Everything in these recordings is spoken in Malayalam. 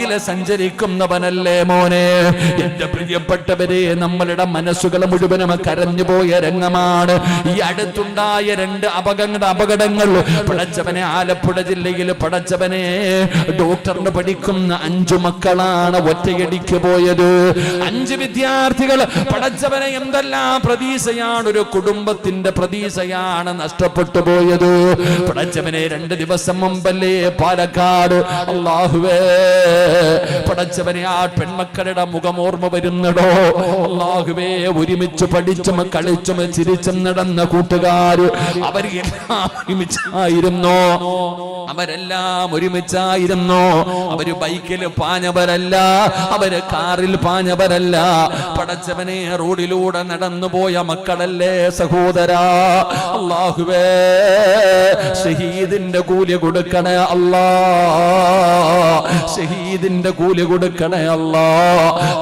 വണ്ടിയില് സഞ്ചരിക്കുന്നവനല്ലേ മോനെ. എന്റെ പ്രിയപ്പെട്ടവരെ, നമ്മളുടെ മനസ്സുകൾ മുഴുവനും കരഞ്ഞുപോയ രംഗമാണ് ഈ അടുത്തുണ്ടായ 2 അപകടങ്ങൾ. പടച്ചവനെ, ആലപ്പുഴ ജില്ലയിൽ പടച്ചവനെ ഡോക്ടറിന് പഠിക്കുന്ന 5 മക്കളാണ് ഒറ്റയടിക്ക് പോയത്. 5 വിദ്യാർത്ഥികൾ. പടച്ചവനെ, എന്തെല്ലാം പ്രതീക്ഷയാണ്, ഒരു കുടുംബത്തിന്റെ പ്രതീക്ഷയാണ് നഷ്ടപ്പെട്ടു പോയത്. പടച്ചവനെ, 2 ദിവസം മുമ്പല്ലേ പാലക്കാട്. അല്ലാഹുവേ, പടച്ചവനെ, ആ പെൺമക്കളുടെ മുഖം ഓർമ്മ വരുന്നടോ. അല്ലാഹുവേ, ഒരുമിച്ച് പഠിച്ചും കളിച്ചും ചിരിച്ചും നടന്ന കൂട്ടുകാർ, അവരെല്ലാം ഒരുമിച്ചായിരുന്നു. അവര് ബൈക്കിൽ പാഞ്ഞവരല്ല, അവര് കാറിൽ പാഞ്ഞവരല്ല. പടച്ചവനെ, റോഡിലൂടെ നടന്നുപോയ മക്കളല്ലേ സഹോദരാ. അല്ലാഹുവേ, ഷഹീദിന്റെ കൂലി കൊടുക്കണേ അല്ലാ, ഷഹീദിന്റെ കൂലി കൊടുക്കണേ അല്ലാ.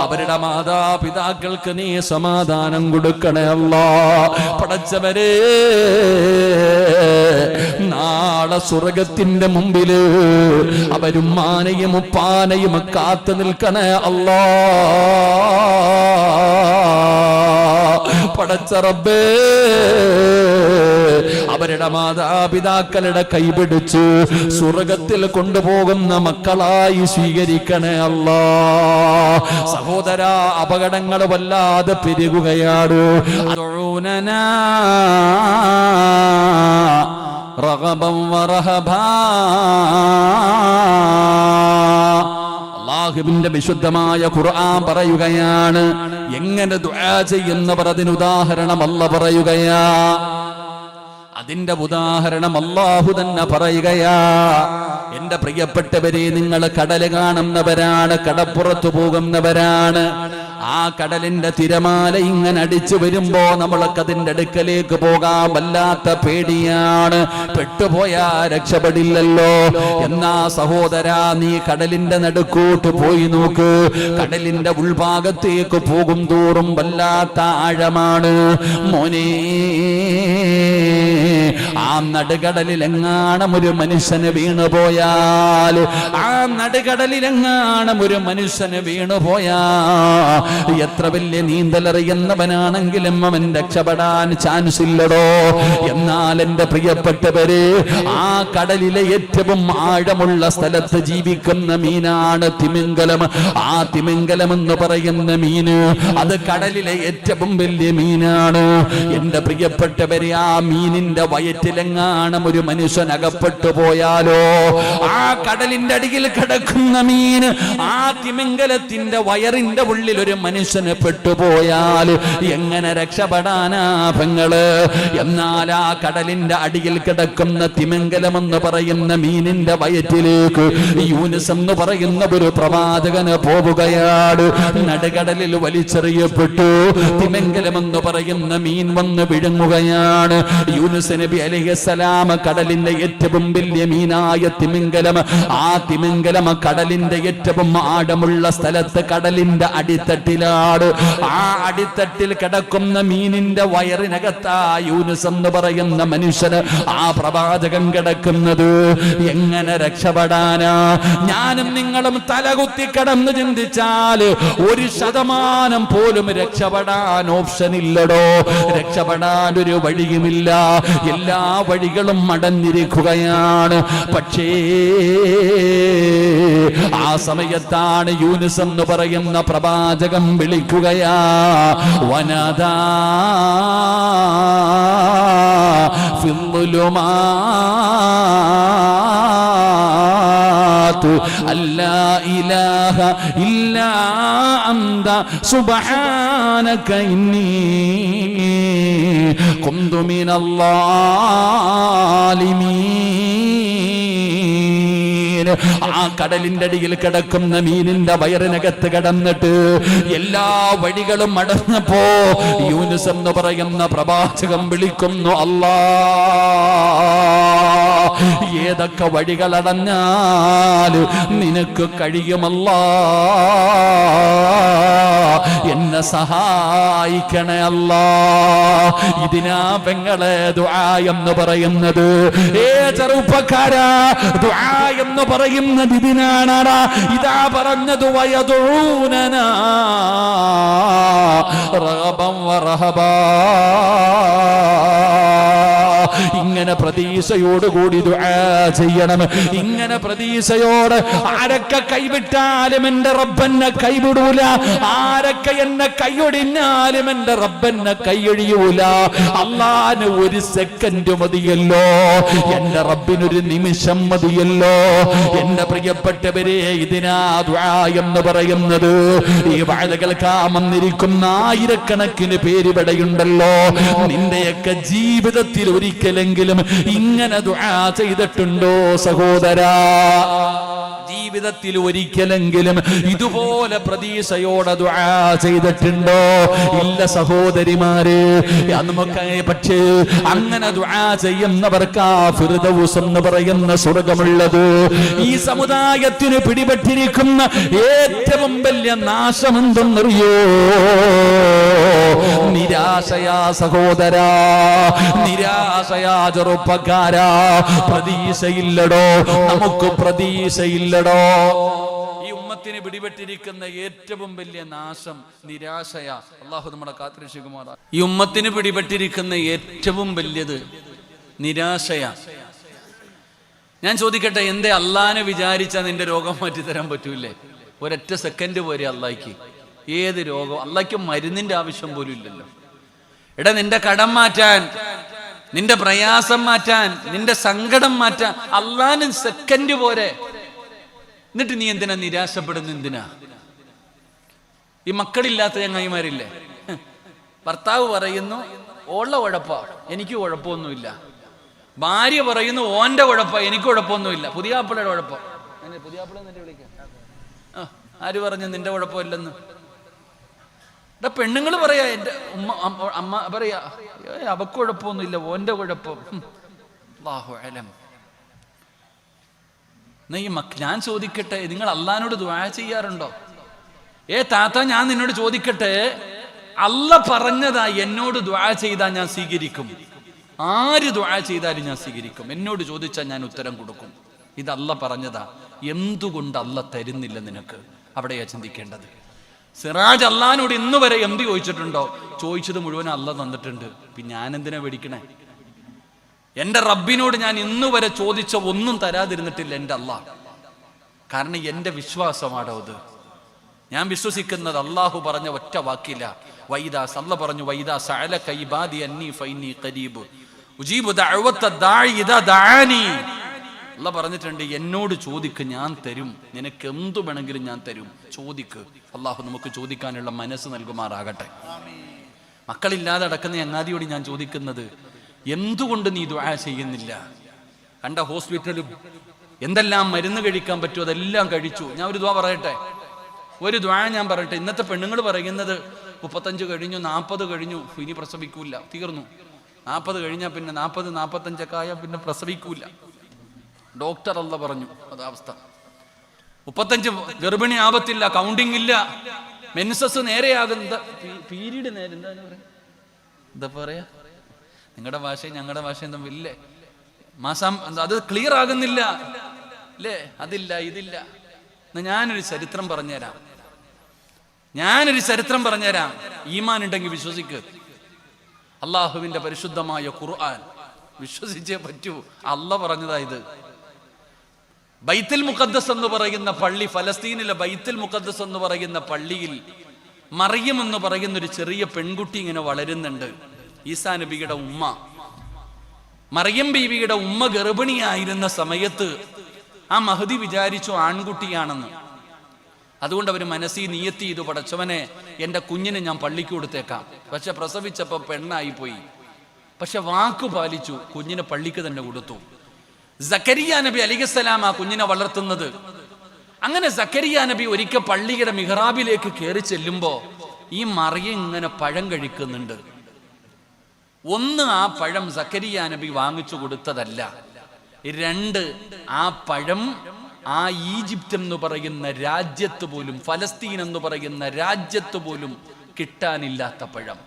അവരുടെ മാതാപിതാക്കൾക്ക് നീ സമാധാനം കൊടുക്കണേ അല്ലാ. പടച്ചവരെ, നാളെ സ്വർഗത്തിന്റെ മുമ്പില് അവരും മാനയും ഉപ്പാനയും കാത്തു നിൽക്കണേ അല്ലാ. പടച്ച റബ്ബേ, അവരുടെ മാതാപിതാക്കളുടെ കൈപിടിച്ച് സ്വർഗത്തിൽ കൊണ്ടുപോകുന്ന മക്കളായി സ്വീകരിക്കണേ അല്ലാ. സഹോദരാ, അപകടങ്ങൾ വല്ലാതെ പെരുകുകയാണ്. റഗബൻ വറഹബാ. അല്ലാഹുവിന്റെ വിശുദ്ധമായ ഖുർആൻ പറയുകയാണ് എങ്ങനെ ദുആ ചെയ്യുന്നവർ. അതിന് ഉദാഹരണം അല്ലാഹു പറയുകയാ. അതിന്റെ ഉദാഹരണം അല്ലാഹു തന്നെ പറയുകയാ. എന്റെ പ്രിയപ്പെട്ടവരെ, നിങ്ങൾ കടല് കാണുന്നവരാണ്, കടപ്പുറത്തു പോകുന്നവരാണ്. ആ കടലിന്റെ തിരമാല ഇങ്ങനെ അടിച്ചു വരുമ്പോ നമ്മളൊക്കെ അതിന്റെ അടുക്കലേക്ക് പോകാൻ വല്ലാത്ത പേടിയാണ്. പെട്ടുപോയാ രക്ഷപ്പെടില്ലല്ലോ. എന്നാ സഹോദരാ, നീ കടലിന്റെ നടുക്കോട്ട് പോയി നോക്ക്. കടലിന്റെ ഉൾഭാഗത്തേക്ക് പോകും തോറും വല്ലാത്ത ആഴമാണ് മോനെ. ആ നടുകടലിലെങ്ങാണം ഒരു മനുഷ്യന് വീണുപോയാൽ, ആ നടുകടലിലെങ്ങാണം ഒരു മനുഷ്യന് വീണുപോയാ, എത്ര വലിയ നീന്തലറിയുന്നവനാണെങ്കിലും അവൻ രക്ഷപ്പെടാൻ ചാൻസ് ഇല്ലടോ. എന്നാൽ എന്റെ പ്രിയപ്പെട്ടവരെ, ആ കടലിലെ ഏറ്റവും ആഴമുള്ള സ്ഥലത്ത് ജീവിക്കുന്ന മീനാണ് തിമിംഗലം. ആ തിമിംഗലം എന്ന് പറയുന്ന മീന് അത് കടലിലെ ഏറ്റവും വലിയ മീനാണ്. എന്റെ പ്രിയപ്പെട്ടവരെ, ആ മീനിന്റെ വയറ്റിലെങ്ങാണം ഒരു മനുഷ്യൻ അകപ്പെട്ടു പോയാലോ, ആ കടലിന്റെ അടിയിൽ കിടക്കുന്ന മീന് ആ തിമിംഗലത്തിന്റെ വയറിന്റെ ഉള്ളിൽ ഒരു മനുഷ്യന് പെട്ടുപോയാൽ എങ്ങനെ രക്ഷപ്പെടാനാ പെങ്ങള്? എന്നാൽ ആ കടലിന്റെ അടിയിൽ കിടക്കുന്ന തിമിംഗലം എന്ന് പറയുന്ന മീനിന്റെ വയറ്റിലേക്ക് യൂനുസ് എന്ന് പറയുന്ന ഒരു പ്രവാചകന് പോവുകയാണ്. നടുകടലിൽ വലിച്ചെറിയപ്പെട്ടു. തിമിംഗലം എന്ന് പറയുന്ന മീൻ വന്ന് വിഴുങ്ങുകയാണ്. യൂനുസ് നബി അലൈഹിസ്സലാം കടലിന്റെ ഏറ്റവും വലിയ മീനായ തിമിംഗലം, ആ തിമിംഗലം കടലിന്റെ ഏറ്റവും ആഴമുള്ള സ്ഥലത്ത് കടലിന്റെ അടിത്തട്ടിലാണ്. ആ അടിത്തട്ടിൽ കിടക്കുന്ന മീനിന്റെ വയറിനകത്താ യൂനുസ് എന്ന് പറയുന്ന മനുഷ്യന്, ആ പ്രവാചകൻ കിടക്കുന്നത്. എങ്ങനെ രക്ഷപ്പെടാനാ? ഞാനും നിങ്ങളും തലകുത്തി കിടന്ന് ചിന്തിച്ചാൽ 1% പോലും രക്ഷപ്പെടാൻ ഓപ്ഷൻ ഇല്ലടോ. രക്ഷപ്പെടാൻ ഒരു വഴിയുമില്ല. എല്ലാ വഴികളും അടഞ്ഞിരിക്കുകയാണ്. പക്ഷേ ആ സമയത്താണ് യൂനുസ് എന്ന് പറയുന്ന പ്രവാചകൻ വിളിക്കുകയാ. വനദാ ഫിദ്ദുലുമാത് അല്ലാ ഇലാഹ ഇല്ലാ അന്ത സുബ്ഹാനക ഇന്നി കുന്തു മിനൽ-ളാലിമീൻ. ആ കടലിന്റെ അടിയിൽ കിടക്കുന്ന മീനിന്റെ വയറിനകത്ത് കിടന്നിട്ട് എല്ലാ വഴികളും അടഞ്ഞപ്പോ യൂനുസ് എന്ന് പറയുന്ന പ്രവാചകൻ വിളിക്കുന്നു, അല്ലാഹ് ഏതൊക്കെ വഴികളടഞ്ഞാൽ നിനക്ക് കഴിയുമല്ലാ, എന്നെ സഹായിക്കണേ അല്ലാ. ഇതിനാ പെങ്ങളെ ദുആ എന്ന് പറയുന്നത്. ചെറുപ്പക്കാരാ, ദുആ എന്ന് പറയുന്നത് ഇതിനാണ്. ഇതാ പറഞ്ഞത് വയദഊനനാ റഗബൻ വറഹബാ. ഇങ്ങനെ പ്രതീക്ഷയോടുകൂടി ദുആ ചെയ്യണം. ഇങ്ങനെ പ്രതീക്ഷയോടെ ആരൊക്കെ കൈവിട്ടാലും എന്റെ റബ്ബെന്നെ കൈവിടൂല, ആരൊക്കെ എന്നെ കൈയൊടിഞ്ഞാലും എന്റെ റബ്ബെന്നെ കൈയൊഴിയൂല. അല്ലാഹുവിന് ഒരു സെക്കൻഡ് മതിയല്ലോ, എന്റെ റബ്ബിനൊരു നിമിഷം മതിയല്ലോ. എന്റെ പ്രിയപ്പെട്ടവരെ, ഇതിനാ ദുആ എന്ന് പറയുന്നത്. ഈ വാഴ കേൾക്കാമെന്നിരിക്കുന്ന ആയിരക്കണക്കിന് പേര് ഇവിടെയുണ്ടല്ലോ. നിന്റെയൊക്കെ ജീവിതത്തിൽ ഒരിക്കലെങ്കിലും ഇങ്ങനെ ദുആ ചെയ്തിട്ടുണ്ടോ സഹോദരാ? ജീവിതത്തിൽ ഒരിക്കലെങ്കിലും ഇതുപോലെ പ്രതീക്ഷയോടെ ദുആ ചെയ്തിട്ടുണ്ടോ? ഇല്ല സഹോദരിമാരെ, നമുക്ക് പക്ഷേ അങ്ങനെ ദുആ ചെയ്യുന്നവർക്കാ ഫിർദൗസ് എന്ന് പറയുന്ന സ്വർഗ്ഗമുള്ളത്. ഈ സമുദായത്തിന് പിടിപെട്ടിരിക്കുന്ന ഏറ്റവും വലിയ നാശം എന്തെന്നറിയോ? നിരാശയാ സഹോദരാ, നിരാശയാ ചെറുപ്പക്കാരാ. പ്രതീക്ഷയില്ലടോ, നമുക്ക് പ്രതീക്ഷയില്ലടോ. ഈ ഉമ്മത്തിന് പിടിപെട്ടിരിക്കുന്ന ഏറ്റവും വലിയ നാശം നിരാശയാ. അല്ലാഹു നമ്മളെ കാത്തുരക്ഷിക്കുമാറാ. ഈ ഉമ്മത്തിന് പിടിപെട്ടിരിക്കുന്ന ഏറ്റവും വലിയത് നിരാശയാ. ഞാൻ ചോദിക്കട്ടെ, എന്തേ അള്ളാനെ വിചാരിച്ചാൽ നിന്റെ രോഗം മാറ്റി തരാൻ പറ്റൂലേ? ഒരൊറ്റ സെക്കൻഡ് പോരെ അള്ളാഹ്ക്ക് ഏത് രോഗം? അള്ളാഹ്ക്ക് മരുന്നിന്റെ ആവശ്യം പോലും ഇല്ലല്ലോ. എടാ, നിന്റെ കടം മാറ്റാൻ, നിന്റെ പ്രയാസം മാറ്റാൻ, നിന്റെ സങ്കടം മാറ്റാൻ അള്ളാഹ്ന് സെക്കൻഡ് പോരെ. എന്നിട്ട് നീ എന്തിനാ നിരാശപ്പെടുന്നു? എന്തിനാ? ഈ മക്കളില്ലാത്ത ചങ്ങായിമാരില്ലേ, ഭർത്താവ് പറയുന്നു ഓള കുഴപ്പാ, എനിക്ക് കുഴപ്പമൊന്നുമില്ല. ഭാര്യ പറയുന്നു ഓന്റെ കുഴപ്പാ, എനിക്ക് കുഴപ്പമൊന്നുമില്ല. പുതിയ ആപ്പിളയുടെ കുഴപ്പം. പുതിയ ആപ്പിള എന്നിട്ട് വിളിക്കാം. ആര് പറഞ്ഞു നിന്റെ കുഴപ്പമില്ലെന്ന്? പെണ്ണുങ്ങൾ പറയാ, എന്റെ അമ്മ പറയാ അവക്ക് കുഴപ്പമൊന്നുമില്ല, ഓന്റെ കുഴപ്പം. അല്ലാഹു അലം. ഞാൻ ചോദിക്കട്ടെ, നിങ്ങൾ അള്ളാഹിനോട് ദുആ ചെയ്യാറുണ്ടോ? താത്ത, ഞാൻ നിന്നോട് ചോദിക്കട്ടെ, അല്ല പറഞ്ഞതാ എന്നോട് ദുആ ചെയ്താൽ ഞാൻ സ്വീകരിക്കും. ആര് ദുആ ചെയ്താലും ഞാൻ സ്വീകരിക്കും. എന്നോട് ചോദിച്ചാൽ ഞാൻ ഉത്തരം കൊടുക്കും. ഇത് അല്ല പറഞ്ഞതാ. എന്തുകൊണ്ട് അല്ല തരുന്നില്ല നിനക്ക്? അവിടെയാ ചിന്തിക്കേണ്ടത്. സിറാജ് അള്ളാഹിനോട് ഇന്ന് വരെ എന്ത് ചോദിച്ചിട്ടുണ്ടോ? ചോദിച്ചത് മുഴുവൻ അല്ല തന്നിട്ടുണ്ട്. പിന്നെ ഞാൻ എന്തിനാ പേടിക്കണേ? എന്റെ റബ്ബിനോട് ഞാൻ ഇന്ന് വരെ ചോദിച്ച ഒന്നും തരാതിരുന്നിട്ടില്ല എന്റെ അള്ളാഹ്. കാരണം എന്റെ വിശ്വാസമാണോ അത്. ഞാൻ വിശ്വസിക്കുന്നത് അള്ളാഹു പറഞ്ഞ ഒറ്റ വാക്കില്ല. അല്ല പറഞ്ഞു, വൈദാ സഅലക ഇബാദി അന്നി ഫഇന്നി ഖരീബ് ഉജീബു ദഅവത ദാഇ ഇദാ ദഅാനി. അല്ലാഹ് പറഞ്ഞിട്ടുണ്ട്, എന്നോട് ചോദിക്ക്, ഞാൻ തരും. നിനക്ക് എന്തു വേണമെങ്കിലും ഞാൻ തരും, ചോദിക്ക്. അള്ളാഹു നമുക്ക് ചോദിക്കാനുള്ള മനസ്സ് നൽകുമാറാകട്ടെ. മക്കളില്ലാതെ അടക്കുന്ന ചങ്ങാതിയോട് ഞാൻ ചോദിക്കുന്നത്, എന്തുകൊണ്ട് നീ ദുആ ചെയ്യുന്നില്ല? കണ്ട ഹോസ്പിറ്റലും എന്തെല്ലാം മരുന്ന് കഴിക്കാൻ പറ്റുമോ അതെല്ലാം കഴിച്ചു. ഞാൻ ഒരു ദുആ പറയട്ടെ, ഒരു ദുആ ഞാൻ പറയട്ടെ. ഇന്നത്തെ പെണ്ണുങ്ങൾ പറയുന്നത് 35 കഴിഞ്ഞു, 40 കഴിഞ്ഞു, ഇനി പ്രസവിക്കൂല, തീർന്നു. 40 കഴിഞ്ഞാൽ പിന്നെ 40, 45 ആയാൽ പിന്നെ പ്രസവിക്കൂല. ഡോക്ടർ അല്ല പറഞ്ഞു അതാവസ്ഥ. 35 ഗർഭിണി ആപത്തില്ല, കൗണ്ടിങ് ഇല്ല, മെൻസസ് നേരെയാകുന്ന പീരീഡ് നേരെ എന്താ പറയാ, നിങ്ങളുടെ ഭാഷയും ഞങ്ങളുടെ ഭാഷയും തമ്മില്ലേ, മാസം അത് ക്ലിയർ ആകുന്നില്ല അല്ലേ, അതില്ല ഇതില്ല. ഞാനൊരു ചരിത്രം പറഞ്ഞുതരാം. ഈമാൻ ഉണ്ടെങ്കിൽ വിശ്വസിക്ക്. അള്ളാഹുവിന്റെ പരിശുദ്ധമായ ഖുർആൻ വിശ്വസിച്ചേ പറ്റൂ. അള്ളാഹ് പറഞ്ഞതാ ഇത്. ബൈത്തുൽ മുഖദ്ദസ് എന്ന് പറയുന്ന പള്ളി, ഫലസ്തീനിലെ ബൈത്തുൽ മുഖദ്ദസ് എന്ന് പറയുന്ന പള്ളിയിൽ മറിയം എന്ന് പറയുന്ന ഒരു ചെറിയ പെൺകുട്ടി ഇങ്ങനെ വളരുന്നുണ്ട്. ഈസാ നബിയുടെ ഉമ്മ, മറിയം ബീവിയുടെ ഉമ്മ ഗർഭിണിയായിരുന്ന സമയത്ത് ആ മഹദി വിചാരിച്ചു ആൺകുട്ടിയാണെന്ന്. അതുകൊണ്ട് അവർ മനസ്സിൽ നിയത്ത് ചെയ്തു, പടച്ചവനെ എൻ്റെ കുഞ്ഞിനെ ഞാൻ പള്ളിക്ക് കൊടുത്തേക്കാം. പക്ഷെ പ്രസവിച്ചപ്പോൾ പെണ്ണായി പോയി. പക്ഷെ വാക്കു പാലിച്ചു, കുഞ്ഞിനെ പള്ളിക്ക് തന്നെ കൊടുത്തു. സക്കരിയ നബി അലൈഹിസ്സലാം ആ കുഞ്ഞിനെ വളർത്തുന്നത്. അങ്ങനെ സക്കരിയ നബി ഒരിക്കൽ പള്ളിയുടെ മിഹ്റാബിലേക്ക് കയറി ചെല്ലുമ്പോ ഈ മറിയം ഇങ്ങനെ പഴം കഴിക്കുന്നുണ്ട്. ഒന്ന് ആ പഴം സക്കരിയ നബി വാങ്ങിച്ചു കൊടുത്തതല്ല, 2, ആ പഴം ആ ഈജിപ്ത് എന്ന് പറയുന്ന രാജ്യത്ത് പോലും, ഫലസ്തീൻ എന്ന് പറയുന്ന രാജ്യത്ത് പോലും കിട്ടാനില്ലാത്ത പഴം,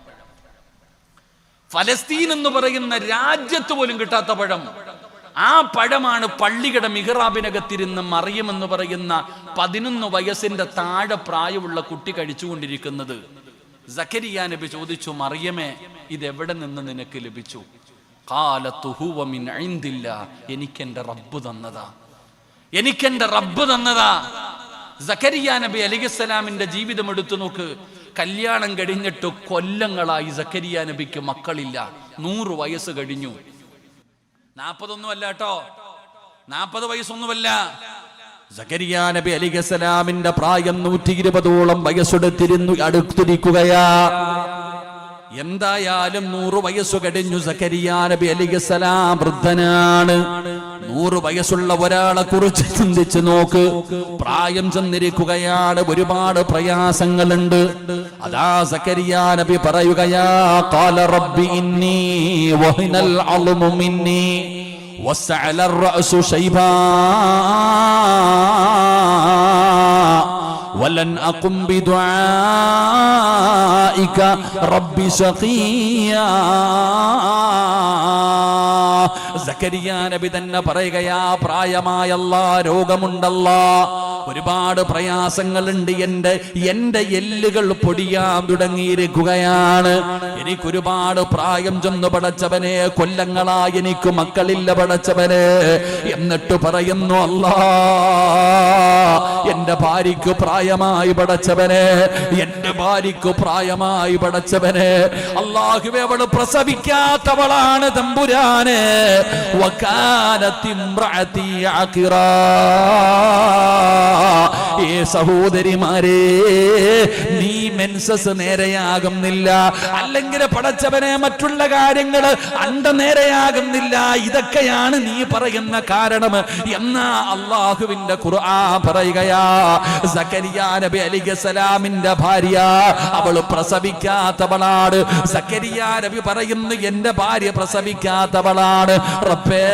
ഫലസ്തീൻ എന്ന് പറയുന്ന രാജ്യത്ത് പോലും കിട്ടാത്ത പഴം. ആ പഴമാണ് പള്ളിയുടെ മിഹ്റാബിനകത്തിരുന്ന് മറിയം എന്ന് പറയുന്ന 11 വയസ്സിന്റെ താഴെ പ്രായമുള്ള കുട്ടി കഴിച്ചുകൊണ്ടിരിക്കുന്നത്. സക്കരിയ നബി ചോദിച്ചു, മറിയമേ, ഇതെവിടെ നിന്ന് നിനക്ക് ലഭിച്ചു? ഖാലതു ഹുവ മിൻ ഇൻദില്ലാ, എനിക്കെന്റെ റബ്ബ് തന്നതാ, എനിക്കെന്റെ റബ്ബ് തന്നതാ. സക്കരിയ നബി അലൈഹിസ്സലാമിന്റെ ജീവിതം എടുത്തു നോക്ക്. കല്യാണം കഴിഞ്ഞിട്ട് കൊല്ലങ്ങളായി സക്കരിയ നബിക്ക് മക്കളില്ല. 100 വയസ്സ് കഴിഞ്ഞു. 40 ഒന്നുമല്ല കേട്ടോ, 40 വയസ്സൊന്നുമല്ല. സക്കരിയ നബി അലൈഹിസ്സലാമിന്റെ പ്രായം 120ഓളം വയസ്സെടുത്തിരുന്നു അടുത്തിരിക്കുകയാ. എന്തായാലും 100 വയസ്സു കഴിഞ്ഞു. സക്കരിയ നബി അലൈഹിസ്സലാം വൃദ്ധനാണ്. 100 വയസ്സുള്ള ഒരാളെ കുറിച്ച് ചിന്തിച്ചു നോക്ക്. പ്രായം ചെന്നിരിക്കുകയാണ്, ഒരുപാട് പ്രയാസങ്ങളുണ്ട്. അതാ സക്കരിയ നബി പറയുകയാ, ഖാല റബ്ബി ഇന്നി വഹിനൽ അൽമു മിന്നി വസ്അല അർ-റഅസു ശൈബാ വലൻ അഖും ബിദുആഇക റബ്ബി ശഖിയാ. സക്കരിയ നബി തന്നെ പറയുകയാ, പ്രായമായല്ല, രോഗമുണ്ടല്ല, ഒരുപാട് പ്രയാസങ്ങളുണ്ട്. എന്റെ എല്ലുകൾ പൊടിയാൻ തുടങ്ങിയിരിക്കുകയാണ്. എനിക്കൊരുപാട് പ്രായം ചെന്നു പടച്ചവനെ, കൊല്ലങ്ങളായി എനിക്ക് മക്കളില്ല പടച്ചവനെ. എന്നിട്ട് പറയുന്നു, അല്ലാ, എന്റെ ഭാര്യയ്ക്ക് പ്രായമായി പടച്ചവനെ, എന്റെ ഭാര്യയ്ക്ക് പ്രായമായി പടച്ചവനെ. അല്ലാഹുവേ, അവൾ പ്രസവിക്കാത്തവളാണ് തമ്പുരാനെ. വകാനത് ഇംറഅതി അഖിറാ. ഏ സഹോദരിമാരെ, നീ മെൻസസ് നേരെയാകുന്നില്ല, അല്ലെങ്കിൽ പടച്ചവനെ മറ്റുള്ള കാര്യങ്ങൾ അണ്ട നേരെയാകുന്നില്ല, ഇതൊക്കെയാണ് നീ പറയുന്ന കാരണം എന്നാ അല്ലാഹുവിന്റെ ഖുർആൻ പറയുകയാ. സക്കരിയ നബി അലൈഹിസ്സലാമിന്റെ ഭാര്യ, അവള് പ്രസവിക്കാത്തവളാണ്. സക്കരിയ നബി പറയുന്നു, എന്റെ ഭാര്യ പ്രസവിക്കാത്തവളാണ്. റബ്ബേ,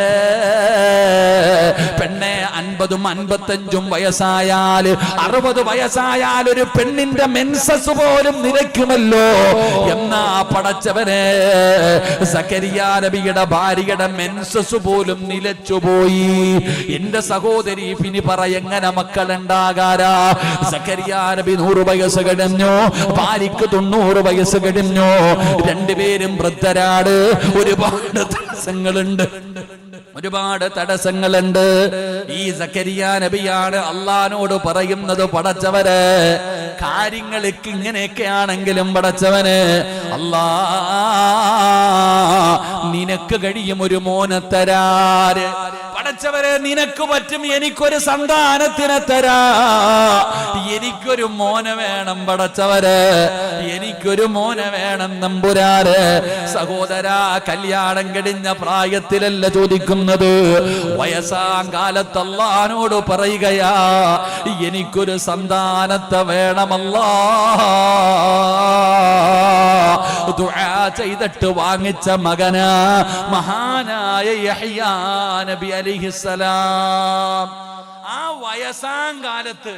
പെണ്ണെ 50ഉം 55ഉം വയസ്സായാൽ, 60 വയസ്സായാൽ ഒരു പെണ്ണിന്റെ മെൻസസ് പോലും നിലയ്ക്കുമല്ലോ എന്നാ പടച്ചവനെ. സക്കരിയ നബിയുടെ ഭാര്യയുടെ മെൻസസ് പോലും നിലച്ചുപോയി. എന്റെ സഹോദരി, പിന്നെ എങ്ങനെ മക്കളുണ്ടാകാരാ? സക്കരിയ നബി 100 വയസ്സ് കഴിഞ്ഞു, ഭാര്യക്ക് 90 വയസ്സ് കഴിഞ്ഞു. രണ്ടുപേരും വൃദ്ധരാണ്. ഒരുപാട് തടസ്സങ്ങളുണ്ട്, ഒരുപാട് തടസ്സങ്ങളുണ്ട്. ഈ സക്കരിയ നബിയാണ് അള്ളാനോട് പറയുന്നത്, പടച്ചവരെ, കാര്യങ്ങൾക്ക് ഇങ്ങനെയൊക്കെ ആണെങ്കിലും പടച്ചവനെ, അല്ലാ, നിനക്ക് കഴിയും ഒരു മോനെ തരാര്. പടച്ചവരെ, നിനക്ക് പറ്റും എനിക്കൊരു സന്താനത്തിനെ തരാ. എനിക്കൊരു മോനെ വേണം പടച്ചവരെ, എനിക്കൊരു മോനെ വേണം നമ്പുരാരെ. സഹോദരാ, കല്യാണം കഴിഞ്ഞ പ്രായത്തിലല്ല ചോദിക്കുന്നത്, വയസ്സാം കാലത്ത് അല്ലാഹുവോട് പറയുകയാ, എനിക്കൊരു സന്താനത്തെ വേണമല്ലാ. ദുആ ചെയ്തിട്ട് വാങ്ങിച്ച മകനാ മഹാനായ യഹ്യാ നബി അലൈഹിസ്സലാം. ആ വയസ്സാം കാലത്ത്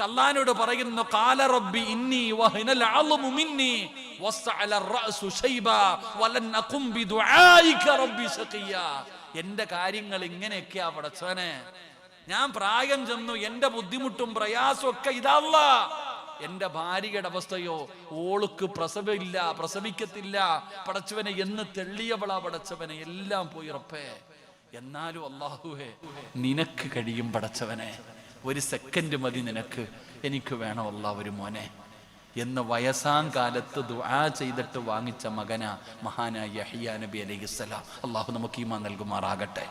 അല്ലാഹുവോട് പറയുന്നു, ഖാല റബ്ബി ഇന്നി വഹിനൽ അൽമു മിന്നി വസ്അല അർ-റഅസു ശൈബാ വലൻ അഖും ബിദുആഇക റബ്ബി ശഖിയാ. എന്റെ കാര്യങ്ങൾ ഇങ്ങനെയൊക്കെയാ പടച്ചവനെ. ഞാൻ പ്രായം ചെന്നു, എന്റെ ബുദ്ധിമുട്ടും പ്രയാസവും ഒക്കെ ഇതല്ല. എന്റെ ഭാര്യയുടെ അവസ്ഥയോ, ഓൾക്ക് പ്രസവമില്ല, പ്രസവിക്കത്തില്ല പടച്ചവനെ എന്ന് തെള്ളിയവളാ പടച്ചവനെ. എല്ലാം പോയി റബ്ബേ. എന്നാലും അല്ലാഹുവേ, നിനക്ക് കഴിയും പടച്ചവനെ. ഒരു സെക്കൻഡ് മതി നിനക്ക്, എനിക്ക് വേണം അല്ലാഹ് ഒരു മോനെ എന്ന് വയസ്സാം കാലത്ത് ദുആ ചെയ്തിട്ട് വാങ്ങിച്ച മകനാ മഹാനായ യഹ്യാ നബി അലൈഹിസ്സലാം. അല്ലാഹു നമുക്ക് ഈമാൻ നൽകുമാറാകട്ടെ.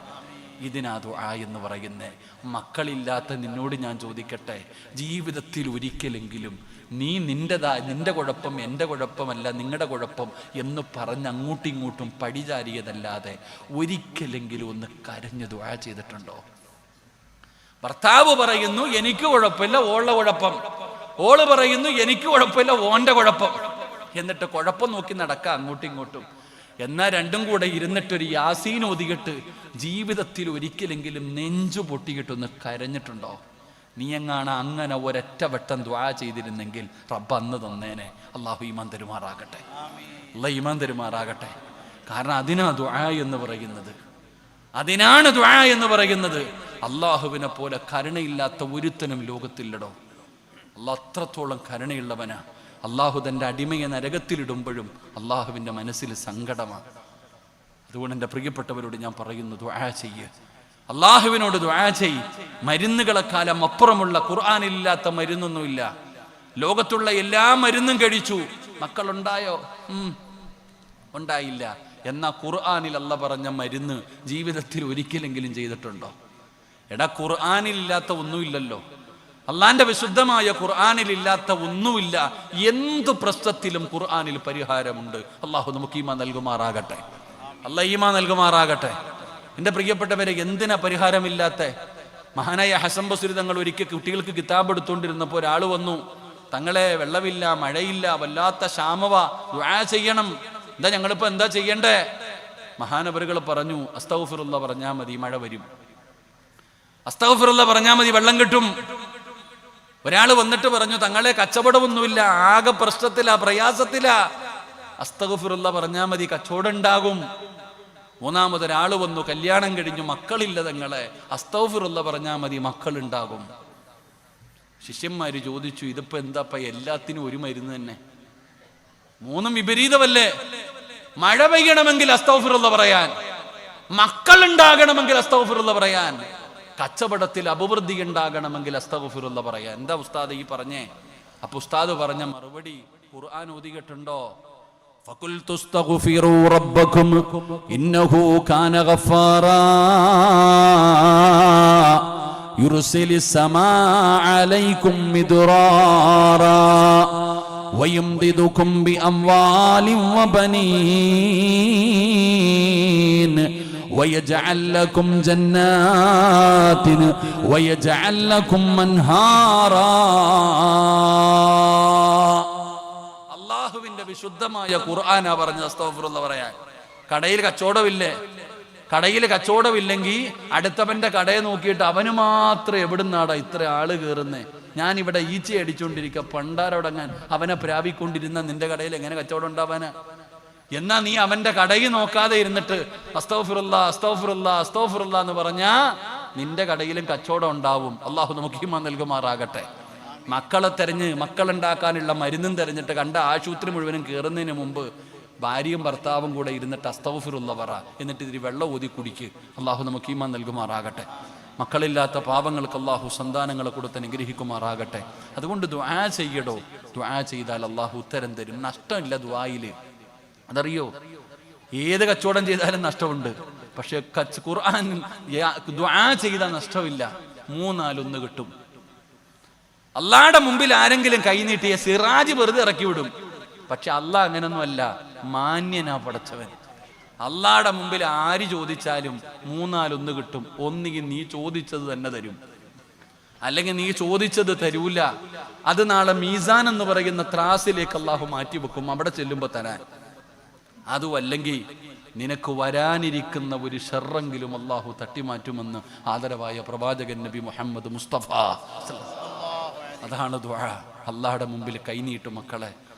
ഇതിനാ ദുആ എന്ന് പറയുന്നത്. മക്കളില്ലാത്ത നിന്നോട് ഞാൻ ചോദിക്കട്ടെ, ജീവിതത്തിൽ ഒരിക്കലെങ്കിലും നീ നിന്റെ കുഴപ്പം എൻ്റെ കുഴപ്പമല്ല, നിങ്ങളുടെ കുഴപ്പം എന്ന് പറഞ്ഞ് അങ്ങോട്ടും ഇങ്ങോട്ടും പടിചാരിയതല്ലാതെ ഒരിക്കലെങ്കിലും ഒന്ന് കരഞ്ഞ് ദുആ ചെയ്തിട്ടുണ്ടോ? ഭർത്താവ് പറയുന്നു എനിക്ക് കുഴപ്പമില്ല, ഓളുടെ കുഴപ്പം. ഓള് പറയുന്നു എനിക്ക് കുഴപ്പമില്ല, ഓന്റെ കുഴപ്പം. എന്നിട്ട് കുഴപ്പം നോക്കി നടക്കാം അങ്ങോട്ടും ഇങ്ങോട്ടും. എന്നാൽ രണ്ടും കൂടെ ഇരുന്നിട്ടൊരു യാസീൻ ഓതിയിട്ട് ജീവിതത്തിൽ ഒരിക്കലെങ്കിലും നെഞ്ചു പൊട്ടിയിട്ടൊന്ന് കരഞ്ഞിട്ടുണ്ടോ? നീ എങ്ങാണ് അങ്ങനെ ഒരൊറ്റ വട്ടം ദുആ ചെയ്തിരുന്നെങ്കിൽ റബ്ബ് അന്ന് തന്നേനെ. അള്ളാഹു ഈമാൻ തരുമാറാകട്ടെ, അള്ളാഹ് ഈമാൻ തരുമാറാകട്ടെ. കാരണം അതിനാ ദുആ എന്ന് പറയുന്നത്, അതിനാണ് ദുആ എന്ന് പറയുന്നത്. അള്ളാഹുവിനെ പോലെ കരുണയില്ലാത്ത ഒരുത്തനും ലോകത്തില്ലടോ. അള്ളാഹ് അത്രത്തോളം കരുണയുള്ളവനാ. അള്ളാഹു തൻ്റെ അടിമയെ നരകത്തിലിടുമ്പോഴും അള്ളാഹുവിൻ്റെ മനസ്സിൽ സങ്കടമാണ്. അതുകൊണ്ട് എൻ്റെ പ്രിയപ്പെട്ടവരോട് ഞാൻ പറയുന്നു, ദുആ ചെയ്യ്, അള്ളാഹുവിനോട് ദുആ ചെയ്യ്. മരുന്നുകളെക്കാലം അപ്പുറമുള്ള, ഖുർആനിലില്ലാത്ത മരുന്നൊന്നുമില്ല. ലോകത്തുള്ള എല്ലാ മരുന്നും കഴിച്ചു, മക്കളുണ്ടായോ? ഉണ്ടായില്ല. എന്നാൽ ഖുർആനിൽ അല്ല പറഞ്ഞ മരുന്ന് ജീവിതത്തിൽ ഒരിക്കലെങ്കിലും ചെയ്തിട്ടുണ്ടോ? എടാ, ഖുർആനിലില്ലാത്ത ഒന്നുമില്ലല്ലോ. അള്ളാന്റെ വിശുദ്ധമായ ഖുർആനിലില്ലാത്ത ഒന്നുമില്ല. എന്ത് പ്രശ്നത്തിലും ഖുർആനിൽ പരിഹാരമുണ്ട്. അള്ളാഹു നമുക്ക് ഈമാൻ നൽകുമാറാകട്ടെ, അള്ളാഹ് ഈമാൻ നൽകുമാറാകട്ടെ. എൻ്റെ പ്രിയപ്പെട്ടവരെ, എന്തിനാ പരിഹാരമില്ലാത്ത? മഹാനായ ഹസൻ ബസ്രി തങ്ങൾ ഒരിക്കൽ കുട്ടികൾക്ക് കിതാബ് എടുത്തുകൊണ്ടിരുന്നപ്പോൾ ഒരാൾ വന്നു, തങ്ങളെ വെള്ളമില്ല, മഴയില്ല, വല്ലാത്ത ക്ഷാമവ, ദുആ ചെയ്യണം. എന്താ ഞങ്ങളിപ്പോ എന്താ ചെയ്യണ്ടേ? മഹാനവറുകൾ പറഞ്ഞു, അസ്തഗ്ഫിറുല്ലാ പറഞ്ഞാൽ മതി, മഴ വരും. അസ്തഗ്ഫിറുല്ലാ പറഞ്ഞാൽ മതി, വെള്ളം കിട്ടും. ഒരാൾ വന്നിട്ട് പറഞ്ഞു, തങ്ങളെ കച്ചവടമൊന്നുമില്ല, ആകെ പ്രശ്നത്തിലാ, പ്രയാസത്തിലാ. അസ്തഗ്ഫിറുല്ലാ പറഞ്ഞാൽ മതി, കച്ചവടം ഉണ്ടാകും. മൂന്നാമതൊരാൾ വന്നു, കല്യാണം കഴിഞ്ഞു, മക്കളില്ല തങ്ങളെ, അസ്തഗ്ഫിറുല്ലാ പറഞ്ഞാൽ മതി, മക്കളുണ്ടാകും. ശിഷ്യന്മാര് ചോദിച്ചു, ഇതിപ്പോ എന്താപ്പ എല്ലാത്തിനും ഒരു മരുന്ന് തന്നെ? മൂന്നും വിപരീതമല്ലേ? മഴ പെയ്യണമെങ്കിൽ അസ്തഗ്ഫിറുല്ലാ പറയാൻ, മക്കൾ ഉണ്ടാകണമെങ്കിൽ അസ്തഗ്ഫിറുല്ലാ പറയാൻ, കച്ചവടത്തിൽ അഭിവൃദ്ധി ഉണ്ടാകണമെങ്കിൽ അസ്തഗ്ഫിറുല്ലാ പറയാൻ. എന്താ ഉസ്താദ് ഈ പറഞ്ഞേ? അപ്പൊ ഉസ്താദ് പറഞ്ഞ മറുപടി ഖുർആൻ ഓതിയിട്ടുണ്ടോ? ഫഖുൽതു അസ്തഗ്ഫിറൂ റബ്ബക്കും ഇന്നഹു കാന ഗഫാറാ യുർസിലിസ് സമാഅ അലൈക്കും മിദ്റാറാ വയംദിദുകും ബിഅംവാലിൻ വബനീൻ ويجعل لكم جنات ويجعل لكم أنهارا. അല്ലാഹുവിന്റെ വിശുദ്ധമായ ഖുർആനാ പറഞ്ഞത് അസ്തഗ്ഫിറുല്ലാ പറയാൻ. കടയിൽ കച്ചവടമില്ലേ? കടയിൽ കച്ചവടമില്ലെങ്കിൽ അടുത്തവന്റെ കടയെ നോക്കിയിട്ട് അവന് മാത്രം എവിടുന്നാടാ ഇത്ര ആള് കയറുന്നേ, ഞാൻ ഇവിടെ ഈച്ച അടിച്ചുകൊണ്ടിരിക്കുക, പണ്ടാരോടങ്ങാൻ അവനെ പ്രാപിക്കൊണ്ടിരുന്ന നിന്റെ കടയിൽ എങ്ങനെ കച്ചവടം ഉണ്ടാവാനാ? എന്നാ നീ അവന്റെ കടയിൽ നോക്കാതെ ഇരുന്നിട്ട് അസ്തഗ്ഫിറുല്ലാ അസ്തഗ്ഫിറുല്ലാ അസ്തഗ്ഫിറുല്ലാ എന്ന് പറഞ്ഞാ നിന്റെ കടയിലും കച്ചവടം ഉണ്ടാവും. അള്ളാഹു നമുക്ക് ഈമാൻ നൽകുമാറാകട്ടെ. മക്കളെ തെരഞ്ഞ്, മക്കളുണ്ടാക്കാനുള്ള മരുന്നും തെരഞ്ഞിട്ട് കണ്ട ആശുപത്രി മുഴുവനും കയറുന്നതിന് മുമ്പ് ഭാര്യയും ഭർത്താവും കൂടെ ഇരുന്നിട്ട് അസ്തഗ്ഫിറുല്ലാ പറ, എന്നിട്ട് ഇതിരി വെള്ളം ഊതി കുടിക്ക്. അള്ളാഹു നമുക്ക് ഈമാൻ നൽകുമാറാകട്ടെ. മക്കളില്ലാത്ത പാവങ്ങൾക്ക് അള്ളാഹു സന്താനങ്ങളെ കൊടുത്ത് അനുഗ്രഹിക്കുമാറാകട്ടെ. അതുകൊണ്ട് ദുആ ചെയ്യടോ. ദുആ ചെയ്താൽ അള്ളാഹു ഉത്തരം തരും. നഷ്ടമില്ല ദുആയില്. അതറിയോ? ഏത് കച്ചവടം ചെയ്താലും നഷ്ടമുണ്ട്. പക്ഷെ ഖുർആൻ ദുആ ചെയ്താൽ നഷ്ടമില്ല. 3-4 കിട്ടും. അള്ളാഹുടെ മുമ്പിൽ ആരെങ്കിലും കൈനീട്ടിയ സിറാജ് വെറുതെ ഇറക്കി വിടും. പക്ഷെ അള്ളാഹ് അങ്ങനൊന്നും അല്ല, മാന്യനാ പടച്ചവൻ. അള്ളാഹുടെ മുമ്പിൽ ആര് ചോദിച്ചാലും 3-4 കിട്ടും. ഒന്നുകിൽ നീ ചോദിച്ചത് തന്നെ തരും, അല്ലെങ്കിൽ നീ ചോദിച്ചത് തരൂല. അത് നാളെ മീസാൻ എന്ന് പറയുന്ന ത്രാസിലേക്ക് അള്ളാഹു മാറ്റി വെക്കും, അവിടെ ചെല്ലുമ്പോ തരാൻ. അതുമല്ലെങ്കിൽ നിനക്ക് വരാനിരിക്കുന്ന ഒരു ഷർറെങ്കിലും അള്ളാഹു തട്ടിമാറ്റുമെന്ന് ആദരവായ പ്രവാചകൻ നബി മുഹമ്മദ് മുസ്തഫ. അതാണ് ദുആ. അള്ളാഹുടെ മുമ്പിൽ കൈനീട്ടു മക്കളെ.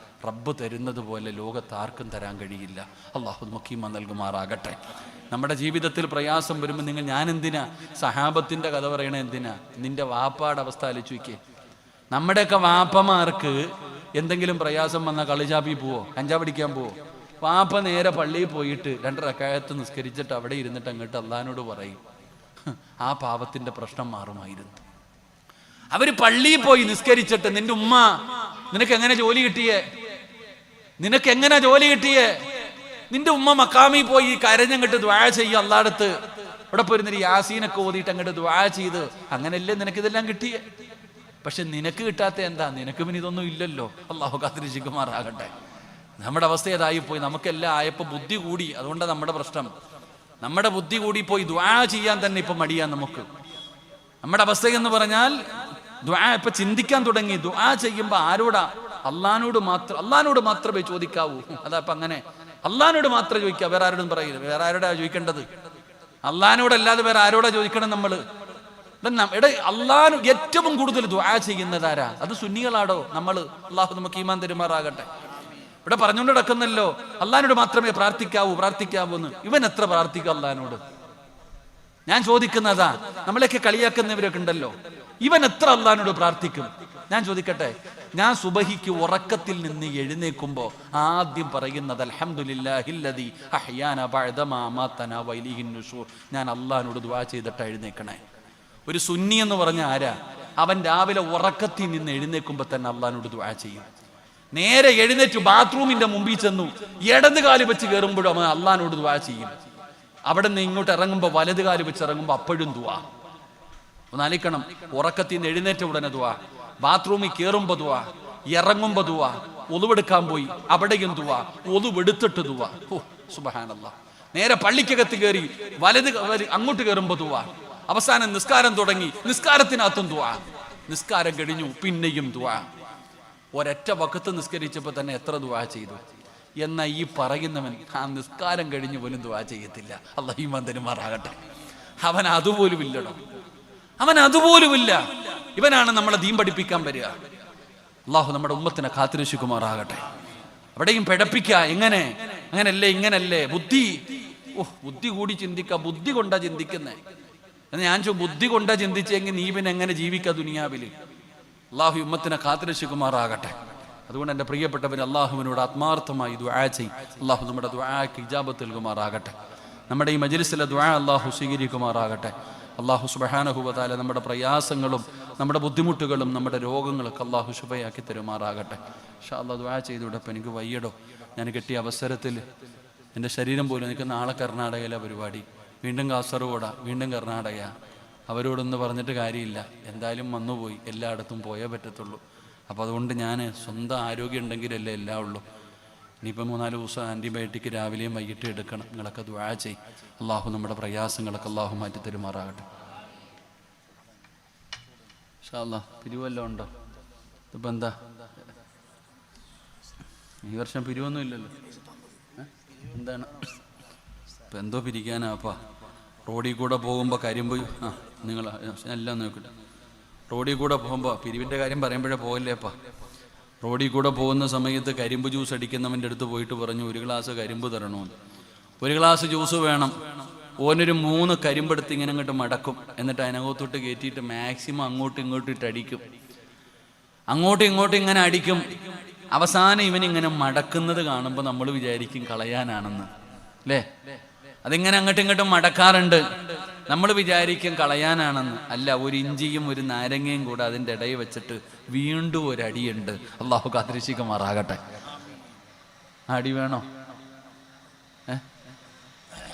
റബ്ബ് തരുന്നത് പോലെ ലോകത്ത് ആർക്കും തരാൻ കഴിയില്ല. അള്ളാഹു നമുക്ക് ഈമാൻ നൽകുമാറാകട്ടെ. നമ്മുടെ ജീവിതത്തിൽ പ്രയാസം വരുമ്പോൾ ഞാൻ എന്തിനാ സഹാബത്തിന്റെ കഥ പറയണേ? എന്തിനാ? നിന്റെ വാപ്പാടെ അവസ്ഥ ആലോചിക്കേ. നമ്മുടെയൊക്കെ വാപ്പമാർക്ക് എന്തെങ്കിലും പ്രയാസം വന്നാൽ കളിചാപ്പി പോവോ, കഞ്ചാവടിക്കാൻ പോവോ? വാപ്പ നേരെ പള്ളിയിൽ പോയിട്ട് 2 റക്അത്ത് നിസ്കരിച്ചിട്ട് അവിടെ ഇരുന്നിട്ട് അങ്ങോട്ട് അള്ളാഹിനോട് പറയും, ആ പാവത്തിന്റെ പ്രശ്നം മാറുമായിരുന്നു. അവര് പള്ളിയിൽ പോയി നിസ്കരിച്ചിട്ട്, നിന്റെ ഉമ്മ നിനക്ക് എങ്ങനെ ജോലി കിട്ടിയേ? നിനക്ക് എങ്ങനെ ജോലി കിട്ടിയേ? നിന്റെ ഉമ്മ മക്കാമി പോയി കരഞ്ഞങ്ങോട്ട് ദുആ ചെയ്യ അള്ളാഹടുത്ത്. ഇവിടെ പോയിരുന്നൊരു യാസീനൊക്കെ ഓതിയിട്ട് അങ്ങോട്ട് ദുആ ചെയ്ത്, അങ്ങനെയല്ലേ നിനക്ക് ഇതെല്ലാം കിട്ടിയേ? പക്ഷെ നിനക്ക് കിട്ടാത്ത എന്താ? നിനക്ക് പിന്നെ ഇതൊന്നും ഇല്ലല്ലോ. അള്ളാഹു കാത്തിരക്ഷിക്കുമാറാകട്ടെ. നമ്മുടെ അവസ്ഥ ഏതായിപ്പോയി. നമുക്കെല്ലാം ആയപ്പോൾ ബുദ്ധി കൂടി. അതുകൊണ്ടാണ് നമ്മുടെ പ്രശ്നം. നമ്മുടെ ബുദ്ധി കൂടി പോയി ദുആ ചെയ്യാൻ തന്നെ ഇപ്പൊ മടിയാ നമുക്ക്. നമ്മുടെ അവസ്ഥ എന്ന് പറഞ്ഞാൽ ദുആ ഇപ്പൊ ചിന്തിക്കാൻ തുടങ്ങി. ദുആ ചെയ്യുമ്പോ ആരോടാ? അള്ളാഹിനോട് മാത്രമേ ചോദിക്കാവൂ. അതാ ഇപ്പൊ അങ്ങനെ അള്ളഹാനോട് മാത്രം ചോദിക്കുക, വേറെ ആരോടും പറയില്ല. വേറെ ആരോടാ ചോദിക്കേണ്ടത്? അള്ളഹാനോടല്ലാതെ വേറെ ആരോടാ ചോദിക്കണം നമ്മള്? അള്ളാഹ് ഏറ്റവും കൂടുതൽ ദുആ ചെയ്യുന്നതാരാ? അത് സുന്നികളാടോ നമ്മള്? അള്ളാഹു നമുക്ക് ഈമാൻ തരുമാറാകട്ടെ. ഇവിടെ പറഞ്ഞുകൊണ്ട് നടക്കുന്നല്ലോ അള്ളഹാനോട് മാത്രമേ പ്രാർത്ഥിക്കാവൂ എന്ന്. ഇവൻ എത്ര പ്രാർത്ഥിക്കും അള്ളഹാനോട്? ഞാൻ ചോദിക്കുന്നതാ. നമ്മളെയൊക്കെ കളിയാക്കുന്നവരൊക്കെ ഉണ്ടല്ലോ, ഇവൻ എത്ര അള്ളഹാനോട് പ്രാർത്ഥിക്കും? ഞാൻ ചോദിക്കട്ടെ, ഞാൻ സുബഹിക്ക് ഉറക്കത്തിൽ നിന്ന് എഴുന്നേൽക്കുമ്പോ ആദ്യം പറയുന്നത് അൽഹംദുലില്ലാഹില്ലദീ അഹ്യാനാ ബഅദമാ അമാതനാ വഇലൈഹിൻ നുശൂർ. ഞാൻ അള്ളഹാനോട് ദുആ ചെയ്തിട്ട് എഴുന്നേൽക്കണേ. ഒരു സുന്നി എന്ന് പറഞ്ഞ ആരാ? അവൻ രാവിലെ ഉറക്കത്തിൽ നിന്ന് എഴുന്നേൽക്കുമ്പോ തന്നെ അള്ളഹാനോട് ദുആ ചെയ്യും. നേരെ എഴുന്നേറ്റ് ബാത്റൂമിന്റെ മുമ്പിൽ ചെന്നു ഇടത് കാല് വെച്ച് കയറുമ്പോഴും അവൻ അള്ളഹാനോട് ദുആ ചെയ്യും. അവിടെ നിന്ന് ഇങ്ങോട്ട് ഇറങ്ങുമ്പോൾ വലത് കാല് വെച്ച് ഇറങ്ങുമ്പോൾ അപ്പോഴും ദുആ. ഒന്നാലിക്കണം, ഉറക്കത്തിൽ നിന്ന് എഴുന്നേറ്റ ഉടനെ ദുആ, ബാത്റൂമിൽ കയറുമ്പോ ദുആ, ഇറങ്ങുമ്പോ ദുആ, ഒളിവെടുക്കാൻ പോയി അവിടെയും ദുആ, ഒളിവെടുത്തിട്ട് ദുആ. ഓ സുബ്ഹാനല്ലാഹ്. നേരെ പള്ളിക്കകത്ത് കയറി വലത് അങ്ങോട്ട് കയറുമ്പോ ദുആ. അവസാനം നിസ്കാരം തുടങ്ങി, നിസ്കാരത്തിനകത്തും ദുആ. നിസ്കാരം കഴിഞ്ഞു പിന്നെയും ദുആ. ഒരൊറ്റ വഖത്ത് നിസ്കരിച്ചപ്പോൾ തന്നെ എത്ര ദുആ ചെയ്തു. എന്നാ ഈ പറയുന്നവൻ ആ നിസ്കാരം കഴിഞ്ഞു പോലും ദുആ ചെയ്യത്തില്ല. അല്ലാഹു ഈമാൻ തരുമാറാകട്ടെ. അവൻ അതുപോലുമില്ലടോ, അവൻ അതുപോലുമില്ല. ഇവനാണ് നമ്മളെ ദീൻ പഠിപ്പിക്കാൻ വരിക. അല്ലാഹു നമ്മുടെ ഉമ്മത്തിനെ കാത്തിരക്ഷിക്കുമാറാകട്ടെ. അവിടെയും പിഴപ്പിക്കുക. എങ്ങനെ? അങ്ങനല്ലേ ഇങ്ങനല്ലേ? ബുദ്ധി കൂടി ചിന്തിക്കുക. ബുദ്ധി കൊണ്ടാ ചിന്തിക്കുന്നേ. ഞാൻ ബുദ്ധി കൊണ്ടാ ചിന്തിച്ചെങ്കിൽ നീ പിന്നെ എങ്ങനെ ജീവിക്കുക ദുനിയാവിൽ? അള്ളാഹു ഉമ്മത്തിനെ കാത്തിരക്ഷിക്കുമാറാകട്ടെ. അതുകൊണ്ട് എൻ്റെ പ്രിയപ്പെട്ടവർ, അള്ളാഹുവിനോട് ആത്മാർത്ഥമായി ദുആ ചെയ്യും. അള്ളാഹു നമ്മുടെ ദുആക്ക് ഇജാബത്ത് നൽകുമാറാകട്ടെ. നമ്മുടെ ഈ മജ്ലിസിലെ ദുആ അള്ളാഹു സ്വീകരിക്കുമാറാകട്ടെ. അള്ളാഹു സുബ്ഹാനഹു വ തആല നമ്മുടെ പ്രയാസങ്ങളും നമ്മുടെ ബുദ്ധിമുട്ടുകളും നമ്മുടെ രോഗങ്ങളൊക്കെ അള്ളാഹു ശുഭയാക്കി തരുമാറാകട്ടെ. ഇൻഷാ അല്ലാഹ് ദുആ ചെയ്തുവിടപ്പം എനിക്ക് വയ്യടോ. ഞാൻ കിട്ടിയ അവസരത്തിൽ എൻ്റെ ശരീരം പോലും, എനിക്ക് നാളെ കർണാടകയിലെ പരിപാടി, വീണ്ടും കാസർഗോഡ, വീണ്ടും കർണാടക. അവരോടൊന്നും പറഞ്ഞിട്ട് കാര്യമില്ല, എന്തായാലും വന്നുപോയി, എല്ലായിടത്തും പോയേ പറ്റത്തുള്ളൂ. അപ്പോൾ അതുകൊണ്ട് ഞാൻ സ്വന്തം ആരോഗ്യം ഉണ്ടെങ്കിലല്ലേ എല്ലാം ഉള്ളൂ. ഇനിയിപ്പോൾ 3-4 ദിവസം ആൻറ്റിബയോട്ടിക് രാവിലെയും വൈകിട്ട് എടുക്കണം. നിങ്ങളൊക്കെ ദുആ ചെയ്യും. അള്ളാഹു നമ്മുടെ പ്രയാസങ്ങളൊക്കെ അള്ളാഹു മാറ്റി തരുമാറാകട്ടെ. ഇൻഷാ അല്ലാഹ് പിരിവെല്ലാം ഉണ്ടോ? ഇതിപ്പോൾ എന്താ ഈ വർഷം പിരിവൊന്നും ഇല്ലല്ലോ? എന്താണ് ഇപ്പം എന്തോ പിരിക്കാനാപ്പാ? റോഡിൽ കൂടെ പോകുമ്പോൾ കരിമ്പ് നിങ്ങൾ എല്ലാം നോക്കട്ടെ. റോഡിൽ കൂടെ പോകുമ്പോൾ പിരിവിൻ്റെ കാര്യം പറയുമ്പോഴേ പോകല്ലേപ്പാ. റോഡിൽ കൂടെ പോകുന്ന സമയത്ത് കരിമ്പ് ജ്യൂസ് അടിക്കുന്നവൻ്റെ അടുത്ത് പോയിട്ട് പറഞ്ഞു, 1 ഗ്ലാസ് കരിമ്പ് തരണമെന്ന്. 1 ഗ്ലാസ് ജ്യൂസ് വേണം. ഓനൊരു 3 കരിമ്പെടുത്ത് ഇങ്ങനെ അങ്ങോട്ട് മടക്കും. എന്നിട്ട് അതിനകത്തോട്ട് കയറ്റിയിട്ട് മാക്സിമം അങ്ങോട്ടും ഇങ്ങോട്ടും ഇട്ട് അടിക്കും. അങ്ങോട്ടും ഇങ്ങോട്ടും ഇങ്ങനെ അടിക്കും. അവസാനം ഇവനിങ്ങനെ മടക്കുന്നത് കാണുമ്പോൾ നമ്മൾ വിചാരിക്കും കളയാനാണെന്ന്, അല്ലേ? അതിങ്ങനെ അങ്ങോട്ടും ഇങ്ങോട്ടും മടക്കാറുണ്ട്. നമ്മൾ വിചാരിക്കും കളയാനാണെന്ന്. അല്ല, 1 ഇഞ്ചിയും 1 നാരങ്ങയും കൂടെ അതിൻ്റെ ഇടയിൽ വെച്ചിട്ട് വീണ്ടും 1 അടിയുണ്ട്. അള്ളാഹു കാത്തിരക്ഷിക്കുമാറാകട്ടെ. അടി വേണോ?